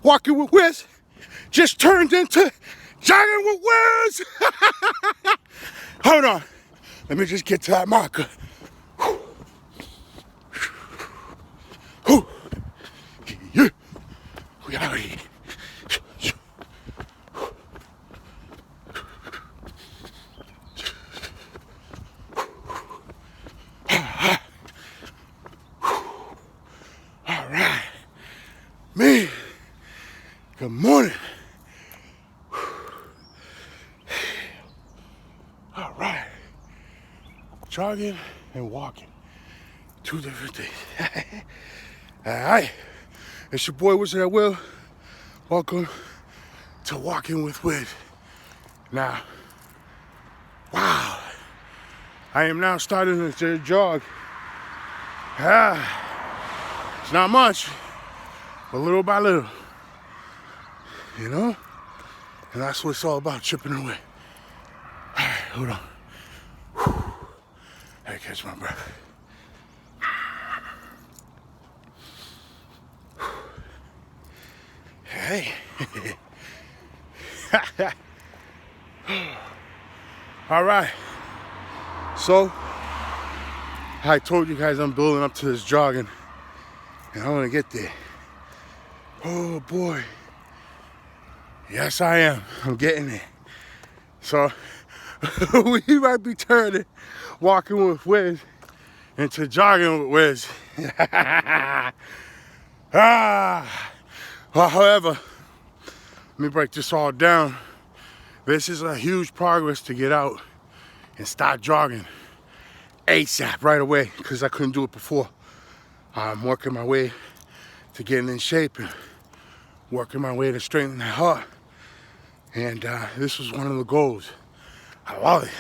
Walking with Wiz just turned into jogging with Wiz. Hold on. Let me just get to that marker. Yeah. We out here. All right. Man, good morning. All right. Jogging and walking. Two different things. All right. It's your boy Wizardatwill. Welcome to Walking with Wiz. Now, wow. I am now starting to jog. It's not much, but little by little. You know? And that's what it's all about, chipping away. All right, hold on. I gotta catch my breath. Hey. All right. So, I told you guys I'm building up to this jogging, and I want to get there. Oh boy. Yes, I am. I'm getting there. So, we might be turning walking with Wiz into jogging with Wiz. Well, however, let me break this all down. This is a huge progress to get out and start jogging ASAP right away, because I couldn't do it before. I'm working my way to getting in shape and working my way to strengthen that heart. And this was one of the goals. I love it.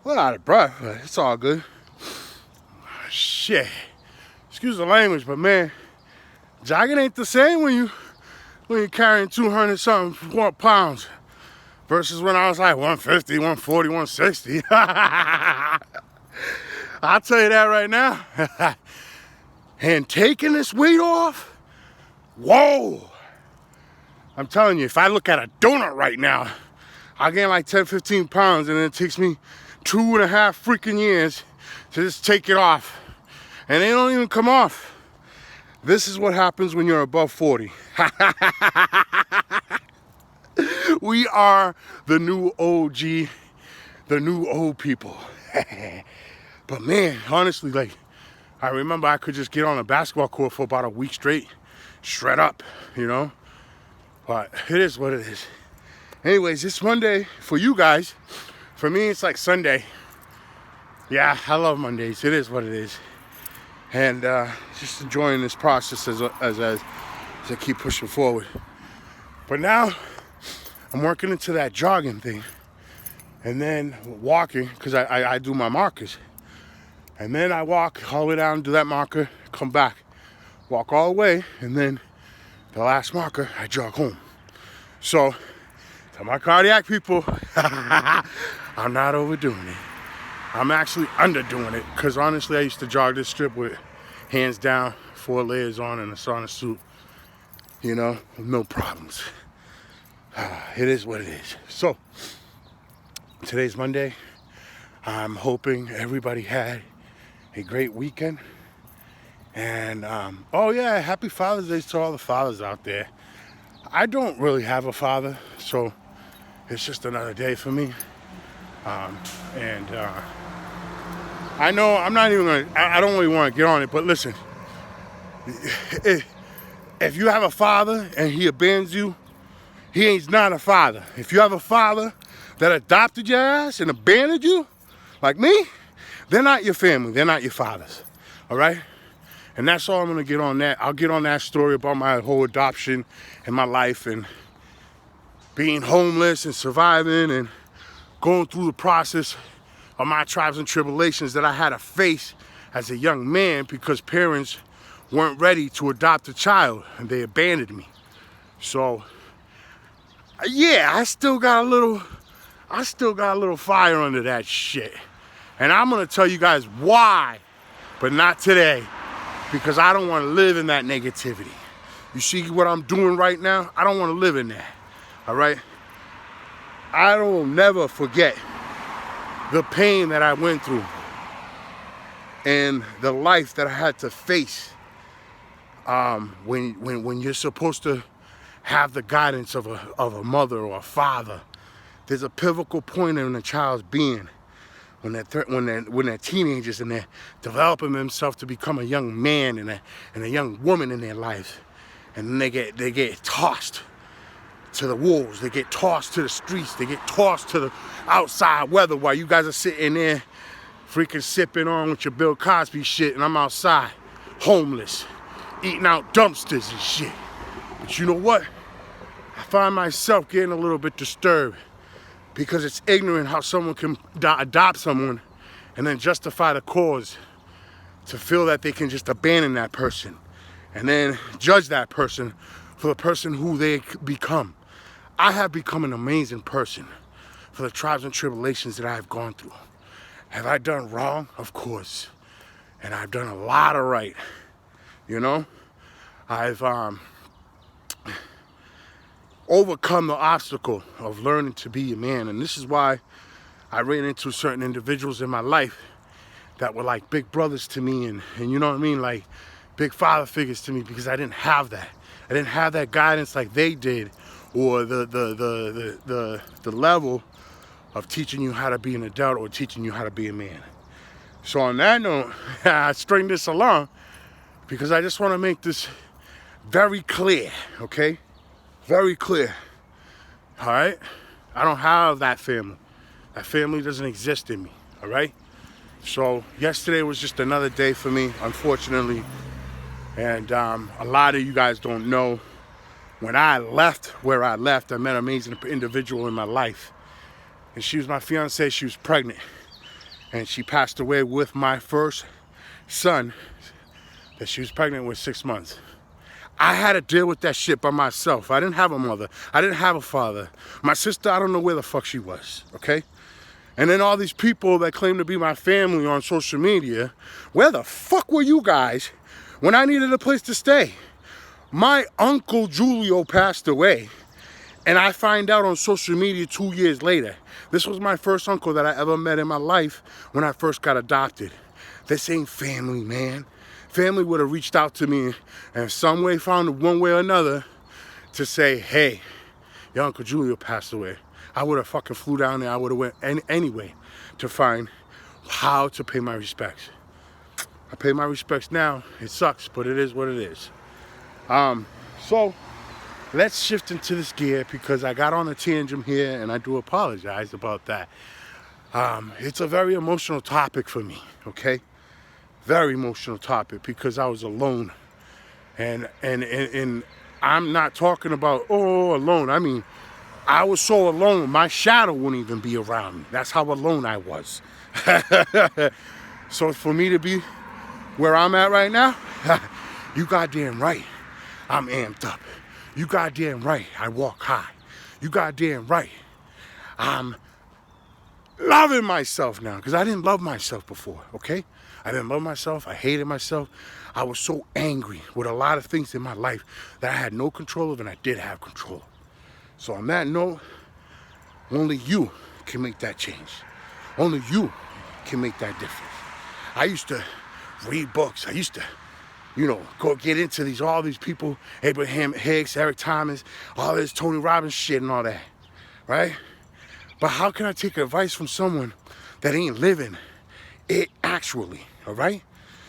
A little out of breath, but it's all good. Shit. Excuse the language, but man, jogging ain't the same when you're carrying 200 something pounds versus when I was like 150, 140, 160. I'll tell you that right now. And taking this weight off, whoa. I'm telling you, if I look at a donut right now, I gain like 10, 15 pounds, and it takes me 2.5 freaking years to just take it off. And they don't even come off. This is what happens when you're above 40. We are the new OG, the new old people. But man, honestly, like, I remember I could just get on a basketball court for about a week straight, shred up, you know? But it is what it is. Anyways, it's Monday for you guys. For me, it's like Sunday. Yeah, I love Mondays. It is what it is. And just enjoying this process as I keep pushing forward. But now, I'm working into that jogging thing. And then walking, because I do my markers. And then I walk all the way down, do that marker, come back. Walk all the way, and then the last marker, I jog home. So, to my cardiac people, I'm not overdoing it. I'm actually underdoing it, because honestly, I used to jog this strip with hands down, 4 layers on, and a sauna suit, you know, with no problems. It is what it is. So, today's Monday. I'm hoping everybody had a great weekend. And, oh yeah, happy Father's Day to all the fathers out there. I don't really have a father, so it's just another day for me. I know I'm not even gonna, I don't really want to get on it, but listen, if you have a father and he abandons you, he ain't not a father. If you have a father that adopted your ass and abandoned you, like me, they're not your family, they're not your fathers, all right? And that's all I'm gonna get on that. I'll get on that story about my whole adoption and my life and being homeless and surviving and going through the process of my trials and tribulations that I had to face as a young man because parents weren't ready to adopt a child and they abandoned me. So, yeah, I still got a little fire under that shit. And I'm gonna tell you guys why, but not today, because I don't want to live in that negativity. You see what I'm doing right now? I don't want to live in that. All right? I will never forget the pain that I went through and the life that I had to face when you're supposed to have the guidance of a mother or a father. There's a pivotal point in a child's being when they're teenagers and they're developing themselves to become a young man and a young woman in their life, and then they get tossed to the wolves, they get tossed to the streets, they get tossed to the outside weather while you guys are sitting there freaking sipping on with your Bill Cosby shit, and I'm outside homeless, eating out dumpsters and shit. But you know what? I find myself getting a little bit disturbed because it's ignorant how someone can adopt someone and then justify the cause to feel that they can just abandon that person and then judge that person for the person who they become. I have become an amazing person for the trials and tribulations that I have gone through. Have I done wrong? Of course. And I've done a lot of right. You know? I've overcome the obstacle of learning to be a man. And this is why I ran into certain individuals in my life that were like big brothers to me and you know what I mean, like big father figures to me, because I didn't have that. I didn't have that guidance like they did, or the level of teaching you how to be an adult or teaching you how to be a man. So on that note, I string this along because I just want to make this very clear, okay? Very clear, all right? I don't have that family. That family doesn't exist in me, all right? So yesterday was just another day for me, unfortunately. And a lot of you guys don't know, when I left where I left, I met an amazing individual in my life. And she was my fiance, she was pregnant. And she passed away with my first son that she was pregnant with 6 months. I had to deal with that shit by myself. I didn't have a mother. I didn't have a father. My sister, I don't know where the fuck she was, okay? And then all these people that claim to be my family on social media, where the fuck were you guys when I needed a place to stay? My uncle Julio passed away, and I find out on social media 2 years later. This was my first uncle that I ever met in my life when I first got adopted. This ain't family, man. Family would have reached out to me and some way found one way or another to say, hey, your Uncle Julio passed away. I would have fucking flew down there. I would have went anyway to find how to pay my respects. I pay my respects now. It sucks, but it is what it is. So let's shift into this gear because I got on a tangent here and I do apologize about that. It's a very emotional topic for me, okay? Very emotional topic because I was alone. And I'm not talking about, alone. I mean, I was so alone, my shadow wouldn't even be around me. That's how alone I was. So for me to be where I'm at right now, you goddamn right, I'm amped up. You goddamn right, I walk high. You goddamn right, I'm loving myself now, because I didn't love myself before, okay? I didn't love myself. I hated myself. I was so angry with a lot of things in my life that I had no control of, and I did have control. So on that note, only you can make that change. Only you can make that difference. I used to read books. I used to, go get into all these people, Abraham Hicks, Eric Thomas, all this Tony Robbins shit and all that, right? But how can I take advice from someone that ain't living it actually, all right?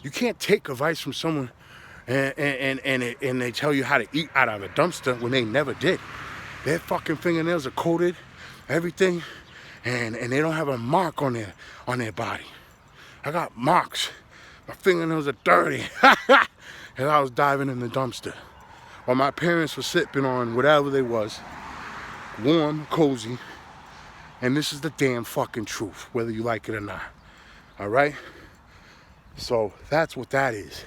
You can't take advice from someone and they tell you how to eat out of a dumpster when they never did. Their fucking fingernails are coated, everything, and they don't have a mark on their body. I got marks. My fingernails are dirty. And I was diving in the dumpster while my parents were sipping on whatever they was, warm, cozy, and this is the damn fucking truth, whether you like it or not. All right? So that's what that is.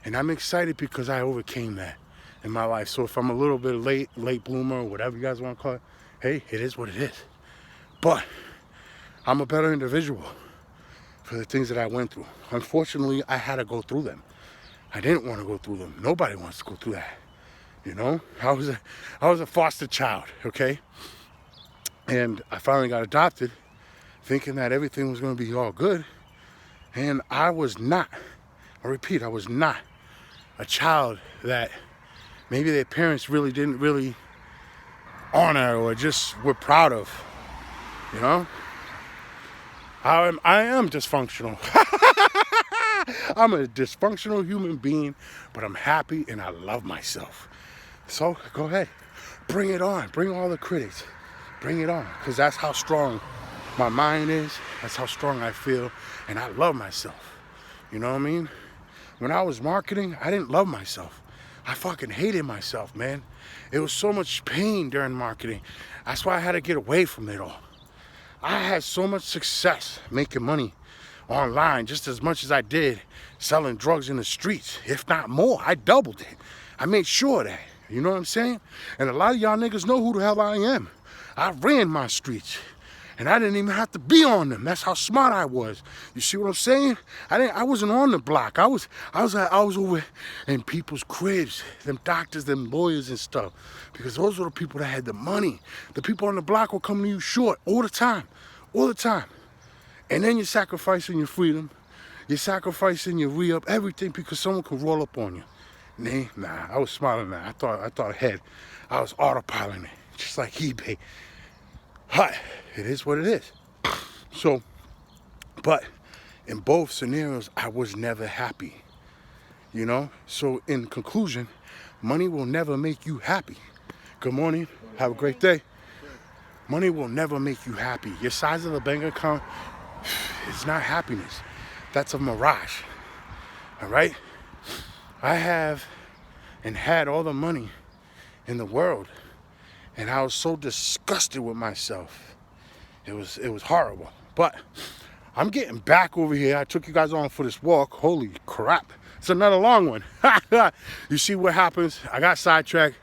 And I'm excited because I overcame that in my life. So if I'm a little bit late bloomer, or whatever you guys want to call it, hey, it is what it is. But I'm a better individual for the things that I went through. Unfortunately, I had to go through them. I didn't want to go through them. Nobody wants to go through that. You know, I was a foster child, okay? And I finally got adopted, thinking that everything was going to be all good. And I was not. I repeat, I was not a child that maybe their parents really didn't really honor or just were proud of. You know, I am dysfunctional. I'm a dysfunctional human being, but I'm happy and I love myself. So go ahead, bring it on. Bring all the critics. Bring it on, because that's how strong my mind is. That's how strong I feel, and I love myself. You know what I mean? When I was marketing, I didn't love myself. I fucking hated myself, man. It was so much pain during marketing. That's why I had to get away from it all. I had so much success making money online, just as much as I did selling drugs in the streets, if not more. I doubled it. I made sure of that. You know what I'm saying? And a lot of y'all niggas know who the hell I am. I ran my streets, and I didn't even have to be on them. That's how smart I was. You see what I'm saying? I wasn't on the block. I was over in people's cribs, them doctors, them lawyers and stuff, because those were the people that had the money. The people on the block were coming to you short all the time, all the time. And then you're sacrificing your freedom. You're sacrificing your re-up, everything, because someone could roll up on you. Nah, I was smarter than that. I thought ahead. I was autopiloting it, just like eBay. But it is what it is. So, but in both scenarios, I was never happy. You know? So in conclusion, money will never make you happy. Good morning. Have a great day. Money will never make you happy. Your size of the bank account is not happiness. That's a mirage. All right? I have and had all the money in the world, and I was so disgusted with myself. It was horrible. But I'm getting back over here. I took you guys on for this walk. Holy crap. It's another long one. You see what happens? I got sidetracked,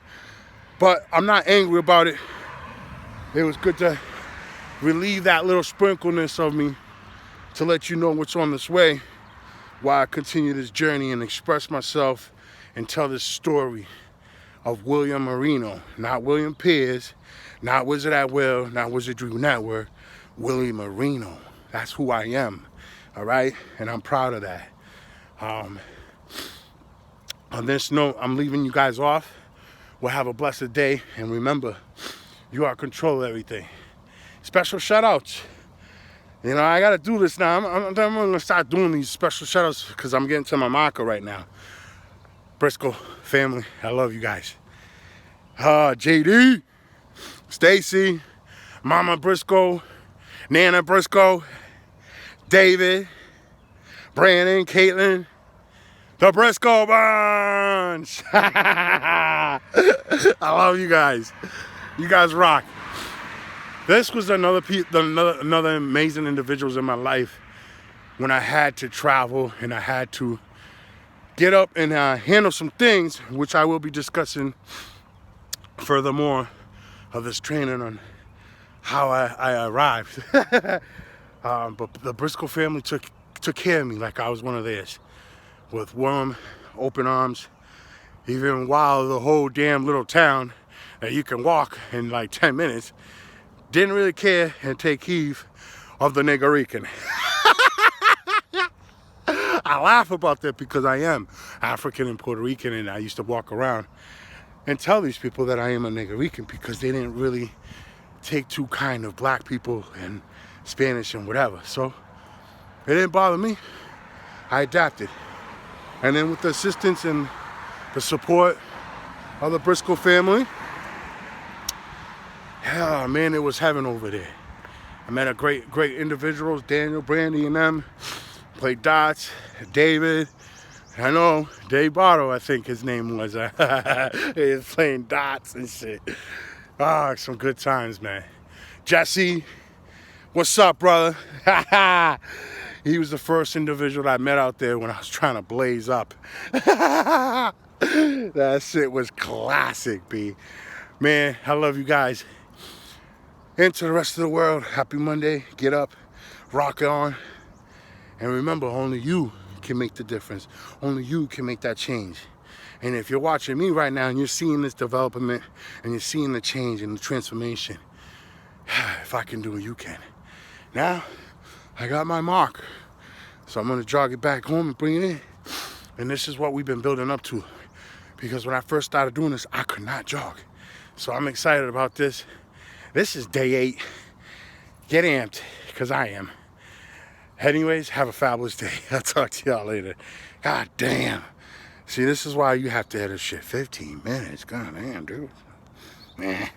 but I'm not angry about it. It was good to relieve that little sprinkleness of me to let you know what's on this way while I continue this journey and express myself and tell this story of William Marino, not William Pierce, not Wizardatwill, not Wizardry Network, Willie Marino. That's who I am, all right? And I'm proud of that. On this note, I'm leaving you guys off. We'll have a blessed day, and remember, you are control of everything. Special shout outs. You know, I gotta do this now. I'm gonna start doing these special shout outs because I'm getting to my marker right now. Briscoe family, I love you guys. JD, Stacy, Mama Briscoe, Nana Briscoe, David, Brandon, Caitlin, the Briscoe Bunch. I love you guys. You guys rock. This was another amazing individuals in my life when I had to travel and I had to get up and handle some things, which I will be discussing furthermore of this training on how I arrived. But the Briscoe family took care of me like I was one of theirs, with warm, open arms, even while the whole damn little town that you can walk in like 10 minutes didn't really care and take heed of the niggerican. I laugh about that because I am African and Puerto Rican, and I used to walk around and tell these people that I am a niggerican because they didn't really take too kind of black people and Spanish and whatever. So it didn't bother me. I adapted. And then with the assistance and the support of the Briscoe family, yeah, man, it was heaven over there. I met a great individuals, Daniel, Brandy, and them. Played dots, David. I know, Dave Bardo, I think his name was. He was playing dots and shit. Some good times, man. Jesse, what's up, brother? He was the first individual I met out there when I was trying to blaze up. That shit was classic, B. Man, I love you guys. And to the rest of the world, happy Monday. Get up, rock on. And remember, only you can make the difference. Only you can make that change. And if you're watching me right now and you're seeing this development and you're seeing the change and the transformation, if I can do it, you can. Now, I got my mark. So I'm gonna jog it back home and bring it in. And this is what we've been building up to. Because when I first started doing this, I could not jog. So I'm excited about this. This is day 8. Get amped, because I am. Anyways, have a fabulous day. I'll talk to y'all later. God damn. See, this is why you have to edit shit 15 minutes. God damn, dude. Man.